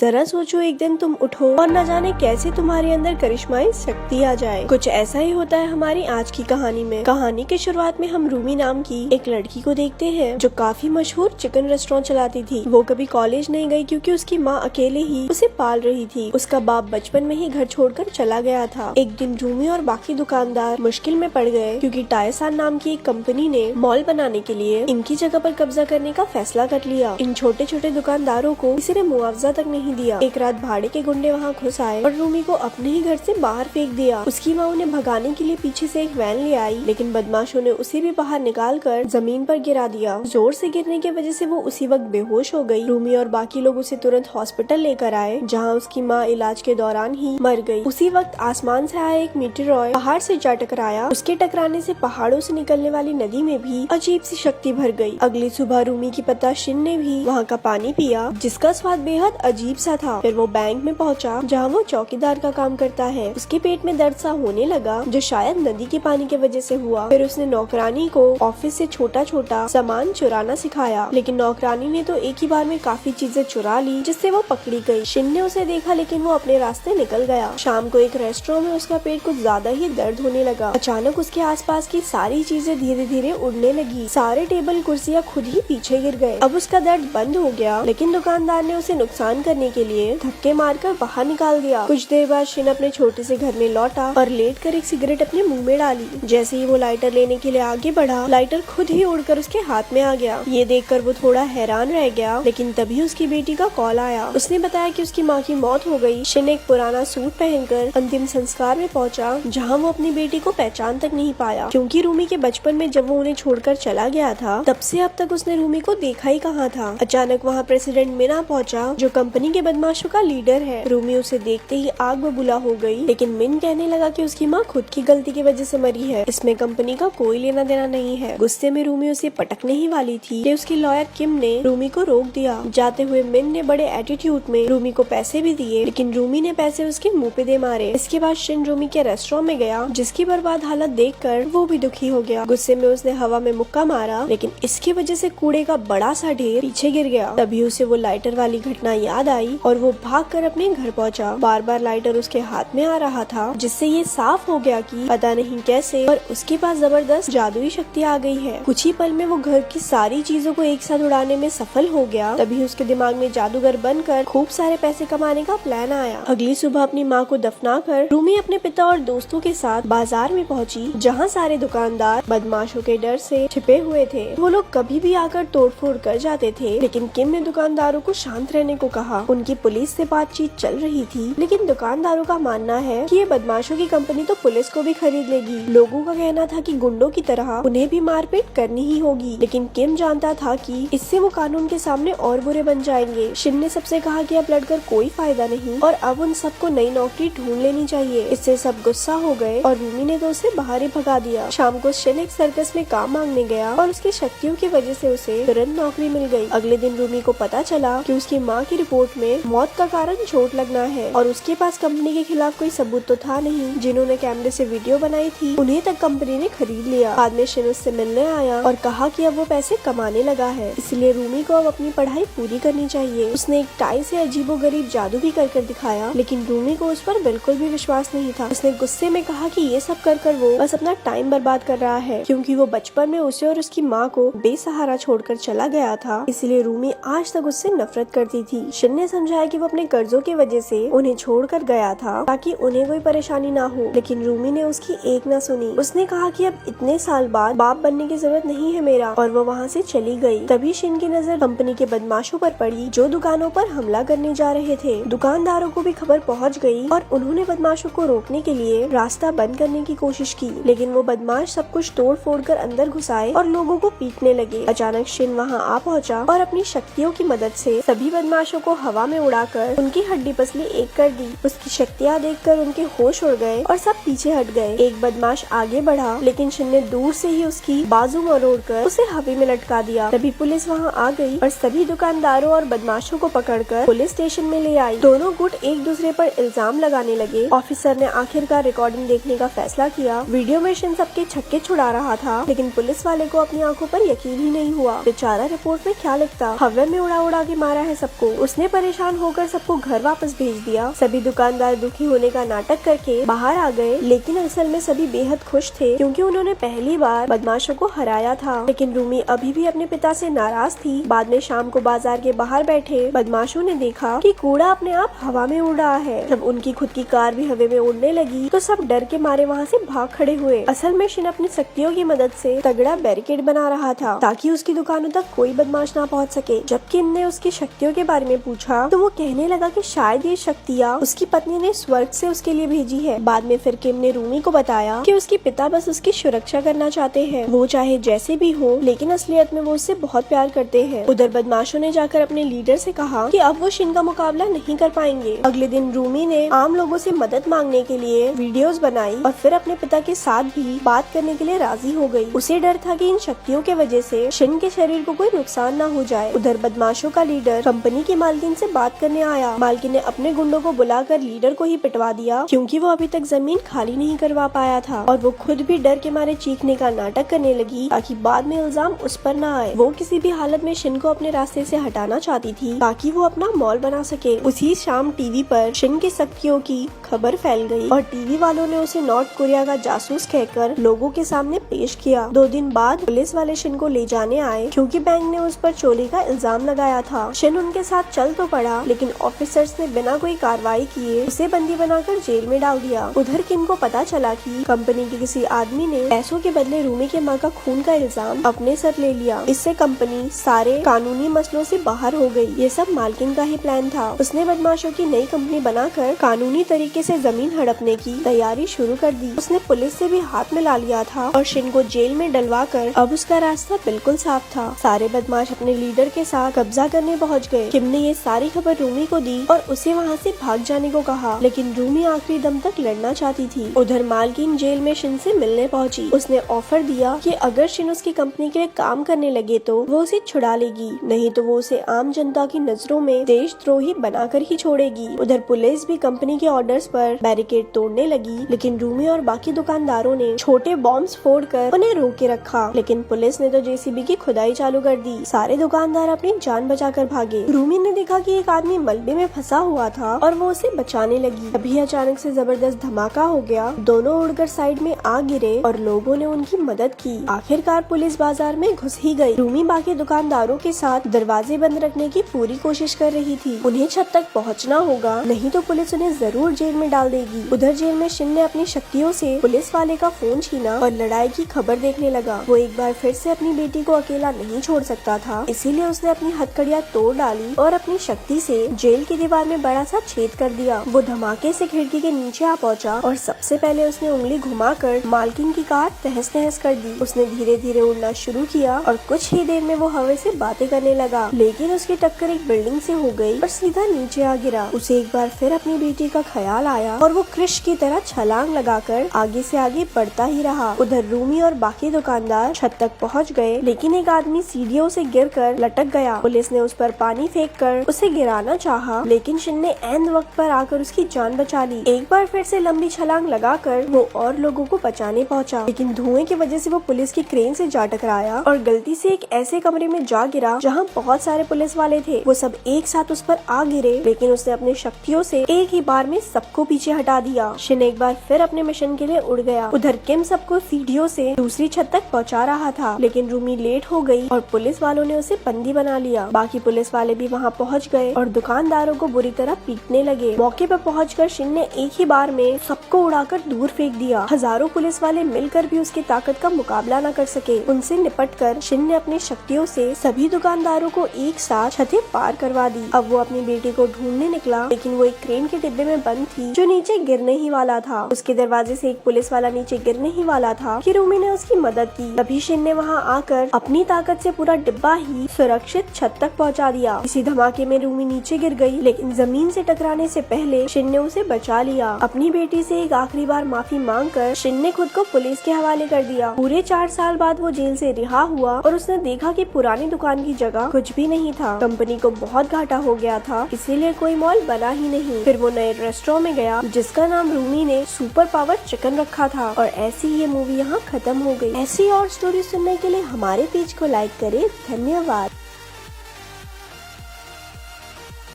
जरा सोचो, एक दिन तुम उठो और न जाने कैसे तुम्हारे अंदर करिश्माई शक्ति आ जाए। कुछ ऐसा ही होता है हमारी आज की कहानी में। कहानी की शुरुआत में हम रूमी नाम की एक लड़की को देखते हैं जो काफी मशहूर चिकन रेस्टोरेंट चलाती थी। वो कभी कॉलेज नहीं गई क्योंकि उसकी माँ अकेले ही उसे पाल रही थी। उसका बाप बचपन में ही घर छोड़कर चला गया था। एक दिन रूमी और बाकी दुकानदार मुश्किल में पड़ गए क्योंकि टायसान नाम की एक कंपनी ने मॉल बनाने के लिए इनकी जगह पर कब्जा करने का फैसला कर लिया। इन छोटे छोटे दुकानदारों को किसी ने मुआवजा तक नहीं दिया। एक रात भाड़े के गुंडे वहाँ घुस आए और रूमी को अपने ही घर से बाहर फेंक दिया। उसकी माँ उन्हें भगाने के लिए पीछे से एक वैन ले आई, लेकिन बदमाशों ने उसे भी बाहर निकाल कर जमीन पर गिरा दिया। जोर से गिरने की वजह से वो उसी वक्त बेहोश हो गई। रूमी और बाकी लोग उसे तुरंत हॉस्पिटल लेकर आए, जहाँ उसकी माँ इलाज के दौरान ही मर गई। उसी वक्त आसमान से आया एक मीटेरॉयड पहाड़ से जा टकराया। उसके टकराने से पहाड़ों से निकलने वाली नदी में भी अजीब सी शक्ति भर गई। अगली सुबह रूमी की पता शिन ने भी वहाँ का पानी पिया, जिसका स्वाद बेहद अजीब सा था। फिर वो बैंक में पहुँचा, जहाँ वो चौकीदार का काम करता है। उसके पेट में दर्द सा होने लगा, जो शायद नदी के पानी की वजह से हुआ। फिर उसने नौकरानी को ऑफिस से छोटा छोटा सामान चुराना सिखाया, लेकिन नौकरानी ने तो एक ही बार में काफी चीजें चुरा ली, जिससे वो पकड़ी गई। शिन ने उसे देखा, लेकिन वो अपने रास्ते निकल गया। शाम को एक रेस्टोरेंट में उसका पेट कुछ ज्यादा ही दर्द होने लगा। अचानक उसके आसपास की सारी चीजें धीरे धीरे उड़ने लगी। सारे टेबल कुर्सियाँ खुद ही पीछे गिर गए। अब उसका दर्द बंद हो गया, लेकिन दुकानदार ने उसे नुकसान करने के लिए धक्के मारकर बाहर निकाल दिया। कुछ देर बाद शिन अपने छोटे से घर में लौटा और लेटकर एक सिगरेट अपने मुंह में डाली। जैसे ही वो लाइटर लेने के लिए आगे बढ़ा, लाइटर खुद ही उड़कर उसके हाथ में आ गया। ये देखकर वो थोड़ा हैरान रह गया, लेकिन तभी उसकी बेटी का कॉल आया। उसने बताया कि उसकी माँ की मौत हो गई। शिन एक पुराना सूट पहनकर अंतिम संस्कार में पहुंचा, जहाँ वो अपनी बेटी को पहचान तक नहीं पाया, क्योंकि रूमी के बचपन में जब वो उन्हें छोड़कर चला गया था, तब से अब तक उसने रूमी को देखा ही कहाँ था। अचानक वहाँ प्रेसिडेंट मिना पहुंचा, जो कंपनी के बदमाशों का लीडर है। रूमी उसे देखते ही आग बबूला हो गई, लेकिन मिन कहने लगा कि उसकी माँ खुद की गलती की वजह से मरी है, इसमें कंपनी का कोई लेना देना नहीं है। गुस्से में रूमी उसे पटकने ही वाली थी कि उसके लॉयर किम ने रूमी को रोक दिया। जाते हुए मिन ने बड़े एटीट्यूड में रूमी को पैसे भी दिए, लेकिन रूमी ने पैसे उसके मुंह पे दे मारे। इसके बाद शिन रूमी के रेस्टोरेंट में गया, जिसकी बर्बाद हालत देखकर वो भी दुखी हो गया। गुस्से में उसने हवा में मुक्का मारा, लेकिन इसकी वजह से कूड़े का बड़ा सा ढेर पीछे गिर गया। तभी उसे वो लाइटर वाली घटना याद आई और वो भागकर अपने घर पहुंचा। बार बार लाइटर उसके हाथ में आ रहा था, जिससे ये साफ हो गया कि पता नहीं कैसे पर उसके पास जबरदस्त जादुई शक्ति आ गई है। कुछ ही पल में वो घर की सारी चीजों को एक साथ उड़ाने में सफल हो गया। तभी उसके दिमाग में जादूगर बनकर खूब सारे पैसे कमाने का प्लान आया। अगली सुबह अपनी माँ को दफनाकर रूमी अपने पिता और दोस्तों के साथ बाजार में पहुंची, जहाँ सारे दुकानदार बदमाशों के डर से छिपे हुए थे। वो लोग कभी भी आकर तोड़फोड़ कर जाते थे, लेकिन किम ने दुकानदारों को शांत रहने को कहा। उनकी पुलिस से बातचीत चल रही थी, लेकिन दुकानदारों का मानना है कि ये बदमाशों की कंपनी तो पुलिस को भी खरीद लेगी। लोगों का कहना था कि गुंडों की तरह उन्हें भी मारपीट करनी ही होगी, लेकिन किम जानता था कि इससे वो कानून के सामने और बुरे बन जाएंगे। शिन ने सबसे कहा कि अब लड़कर कोई फायदा नहीं और अब उन सबको नई नौकरी ढूंढ लेनी चाहिए। इससे सब गुस्सा हो गए और रूमी ने तो उसे बाहर ही भगा दिया। शाम को शिन एक सर्कस में काम मांगने गया और उसकी शक्तियों की वजह से उसे तुरंत नौकरी मिल गई। अगले दिन रूमी को पता चला कि उसकी माँ की रिपोर्ट में मौत का कारण चोट लगना है और उसके पास कंपनी के खिलाफ कोई सबूत तो था नहीं। जिन्होंने कैमरे से वीडियो बनाई थी, उन्हें तक कंपनी ने खरीद लिया। बाद में शिन उससे मिलने आया और कहा कि अब वो पैसे कमाने लगा है, इसलिए रूमी को अब अपनी पढ़ाई पूरी करनी चाहिए। उसने एक टाई से अजीबोगरीब जादू भी कर दिखाया, लेकिन रूमी को उस पर बिल्कुल भी विश्वास नहीं था। उसने गुस्से में कहा कि ये सब कर वो बस अपना टाइम बर्बाद कर रहा है, क्योंकि वो बचपन में उसे और उसकी माँ को बेसहारा छोड़कर चला गया था। इसलिए रूमी आज तक उससे नफरत करती थी। शिन ने समझाया कि वो अपने कर्जों की वजह से उन्हें छोड़कर गया था, ताकि उन्हें कोई परेशानी ना हो, लेकिन रूमी ने उसकी एक ना सुनी। उसने कहा कि अब इतने साल बाद बाप बनने की जरूरत नहीं है मेरा, और वो वहाँ से चली गई। तभी शिन की नजर कंपनी के बदमाशों पर पड़ी, जो दुकानों पर हमला करने जा रहे थे। दुकानदारों को भी खबर पहुँच गई और उन्होंने बदमाशों को रोकने के लिए रास्ता बंद करने की कोशिश की, लेकिन वो बदमाश सब कुछ तोड़ फोड़ कर अंदर घुस आए और लोगों को पीटने लगे। अचानक शिन वहाँ आ पहुँचा और अपनी शक्तियों की मदद से सभी बदमाशों को हवा में उड़ाकर उनकी हड्डी पसली एक कर दी। उसकी शक्तियाँ देखकर उनके होश उड़ गए और सब पीछे हट गए। एक बदमाश आगे बढ़ा, लेकिन शिन ने दूर से ही उसकी बाजू मरोड़कर उसे हवा में लटका दिया। तभी पुलिस वहाँ आ गई और सभी दुकानदारों और बदमाशों को पकड़कर पुलिस स्टेशन में ले आई। दोनों गुट एक दूसरे पर इल्जाम लगाने लगे। ऑफिसर ने आखिरकार रिकॉर्डिंग देखने का फैसला किया। वीडियो में शिन सबके छक्के छुड़ा रहा था, लेकिन पुलिस वाले को अपनी आंखों पर यकीन ही नहीं हुआ। बेचारा रिपोर्ट में क्या लिखता, हवा में उड़ा उड़ा के मारा है सबको। उसने परेशान होकर सबको घर वापस भेज दिया। सभी दुकानदार दुखी होने का नाटक करके बाहर आ गए, लेकिन असल में सभी बेहद खुश थे क्योंकि उन्होंने पहली बार बदमाशों को हराया था। लेकिन रूमी अभी भी अपने पिता से नाराज थी। बाद में शाम को बाजार के बाहर बैठे बदमाशों ने देखा कि कूड़ा अपने आप हवा में उड़ रहा है। जब उनकी खुद की कार भी हवा में उड़ने लगी तो सब डर के मारे वहाँ से भाग खड़े हुए। असल में शिन अपनी शक्तियों की मदद से तगड़ा बैरिकेड बना रहा था ताकि उसकी दुकानों तक कोई बदमाश ना पहुँच सके। जब किम ने उसकी शक्तियों के बारे में पूछा तो वो कहने लगा कि शायद ये शक्तियाँ उसकी पत्नी ने स्वर्ग से उसके लिए भेजी है। बाद में फिर किम ने रूमी को बताया कि उसके पिता बस उसकी सुरक्षा करना चाहते हैं, वो चाहे जैसे भी हो, लेकिन असलियत में वो उससे बहुत प्यार करते हैं। उधर बदमाशों ने जाकर अपने लीडर से कहा कि अब वो शिन का मुकाबला नहीं कर पाएंगे। अगले दिन रूमी ने आम लोगों से मदद मांगने के लिए वीडियोस बनाई और फिर अपने पिता के साथ भी बात करने के लिए राजी हो गई। उसे डर था कि इन शक्तियों के वजह से शिन के शरीर को कोई नुकसान न हो जाए। उधर बदमाशों का लीडर कंपनी की मालकिन से बात करने आया। मालकिन ने अपने गुंडों को बुलाकर लीडर को ही पिटवा दिया क्योंकि वो अभी तक जमीन खाली नहीं करवा पाया था और वो खुद भी डर के मारे चीखने का नाटक करने लगी ताकि बाद में इल्जाम उस पर न आए। वो किसी भी हालत में शिन को अपने रास्ते से हटाना चाहती थी ताकि वो अपना मॉल बना सके। उसी शाम टीवी पर शिन की शक्तियों की खबर फैल गई और टीवी वालों ने उसे नॉर्थ कोरिया का जासूस कहकर लोगों के सामने पेश किया। 2 दिन बाद पुलिस वाले शिन को ले जाने आए क्योंकि बैंक ने उस पर चोरी का इल्जाम लगाया था। शिन उनके साथ चल तो पड़ा, लेकिन ऑफिसर्स ने बिना कोई कार्रवाई किए उसे बंदी बनाकर जेल में डाल दिया। उधर किम को पता चला कि कंपनी के किसी आदमी ने पैसों के बदले रूमी के माँ का खून का इल्जाम अपने सर ले लिया। इससे कंपनी सारे कानूनी मसलों से बाहर हो गई। ये सब मालकिन का ही प्लान था। उसने बदमाशों की नई कंपनी बनाकर कानूनी तरीके से जमीन हड़पने की तैयारी शुरू कर दी। उसने पुलिस से भी हाथ मिला लिया था और शिन को जेल में डलवाकर अब उसका रास्ता बिल्कुल साफ था। सारे बदमाश अपने लीडर के साथ कब्जा करने पहुँच गए। किम ने ये सारी खबर रूमी को दी और उसे वहाँ से भाग जाने को कहा, लेकिन रूमी आखिरी दम तक लड़ना चाहती थी। उधर मालकिन जेल में शिन से मिलने पहुंची। उसने ऑफर दिया कि अगर शिन उसकी कंपनी के लिए काम करने लगे तो वो उसे छुड़ा लेगी, नहीं तो वो उसे आम जनता की नजरों में देशद्रोही बनाकर ही छोड़ेगी। उधर पुलिस भी कंपनी के ऑर्डर्स पर बैरिकेड तोड़ने लगी, लेकिन रूमी और बाकी दुकानदारों ने छोटे बॉम्ब्स फोड़कर उन्हें रोक के रखा। लेकिन पुलिस ने तो जेसीबी की खुदाई चालू कर दी। सारे दुकानदार अपनी जान बचाकर भागे। रूमी ने देखा कि एक आदमी मलबे में फंसा हुआ था और वो उसे बचाने लगी। अभी अचानक से जबरदस्त धमाका हो गया। दोनों उड़कर साइड में आ गिरे और लोगों ने उनकी मदद की। आखिरकार पुलिस बाजार में घुस ही गई। रूमी बाकी दुकानदारों के साथ दरवाजे बंद रखने की पूरी कोशिश कर रही थी। उन्हें छत तक पहुंचना होगा, नहीं तो पुलिस उन्हें जरूर जेल में डाल देगी। उधर जेल में शिन ने अपनी शक्तियों से पुलिस वाले का फोन छीना और लड़ाई की खबर देखने लगा। वो एक बार फिर से अपनी बेटी को अकेला नहीं छोड़ सकता था, इसीलिए उसने अपनी हथकड़ियाँ तोड़ डाली और अपनी शक्ति से जेल की दीवार में बड़ा सा छेद कर दिया। वो धमाके से खिड़की के नीचे आ पहुंचा और सबसे पहले उसने उंगली घुमाकर मालकिन की कार तहस नहस कर दी। उसने धीरे धीरे उड़ना शुरू किया और कुछ ही देर में वो हवा से बातें करने लगा, लेकिन उसकी टक्कर एक बिल्डिंग से हो गई और सीधा नीचे आ गिरा। उसे एक बार फिर अपनी बेटी का ख्याल आया और वो कृष की तरह छलांग लगाकर आगे से आगे बढ़ता ही रहा। उधर रूमी और बाकी दुकानदार छत तक पहुंच गए, लेकिन एक आदमी सीढ़ियों से गिरकर लटक गया। पुलिस ने उस पर पानी फेंककर उसे गिराना चाहा, लेकिन शिन ने ऐन वक्त पर आकर उसकी जान बचा ली। एक बार फिर से लंबी छलांग लगाकर वो और लोगों को बचाने पहुंचा, लेकिन धुएं की वजह से वो पुलिस की क्रेन से जा टकराया और गलती से एक ऐसे कमरे में जा गिरा जहां बहुत सारे पुलिस वाले थे। वो सब एक साथ उस पर आ गिरे, लेकिन उसने अपनी शक्तियों से एक ही बार में सबको पीछे हटा दिया। शिन एक बार फिर अपने मिशन के लिए उड़ गया। उधर किम सबको सीढ़ियों से दूसरी छत तक पहुंचा रहा था, लेकिन रूमी लेट हो गई और पुलिस वालों ने उसे बंदी बना लिया। बाकी पुलिस वाले भी वहाँ पहुँच गए और दुकानदारों को बुरी तरह पीटने लगे। मौके पर पहुंचकर शिन ने एक ही बार में सबको उड़ाकर दूर फेंक दिया। हजारों पुलिस वाले मिलकर भी उसकी ताकत का मुकाबला न कर सके। उनसे निपटकर शिन ने अपनी शक्तियों से सभी दुकानदारों को एक साथ छतें पार करवा दी। अब वो अपनी बेटी को ढूंढने निकला, लेकिन वो एक क्रेन के डिब्बे में बंद थी जो नीचे गिरने ही वाला था। उसके दरवाजे से एक पुलिस वाला नीचे गिरने ही वाला था कि रूमी ने उसकी मदद की। तभी शिन ने वहाँ आकर अपनी ताकत से पूरा डिब्बा ही सुरक्षित छत तक पहुँचा दिया। इसी धमाके में रूमी नीचे गिर गई, लेकिन जमीन से टकराने से पहले शिन ने उसे बचा लिया। अपनी बेटी से एक आखिरी बार माफी मांगकर शिन ने खुद को पुलिस के हवाले कर दिया। पूरे 4 साल बाद वो जेल से रिहा हुआ और उसने देखा कि पुरानी दुकान की जगह कुछ भी नहीं था। कंपनी को बहुत घाटा हो गया था, इसीलिए कोई मॉल बना ही नहीं। फिर वो नए रेस्टोरेंट में गया जिसका नाम रूमी ने सुपर पावर चिकन रखा था। और ऐसी ये मूवी यहाँ खत्म हो गई। ऐसी और स्टोरी सुनने के लिए हमारे पेज को लाइक करें। धन्यवाद।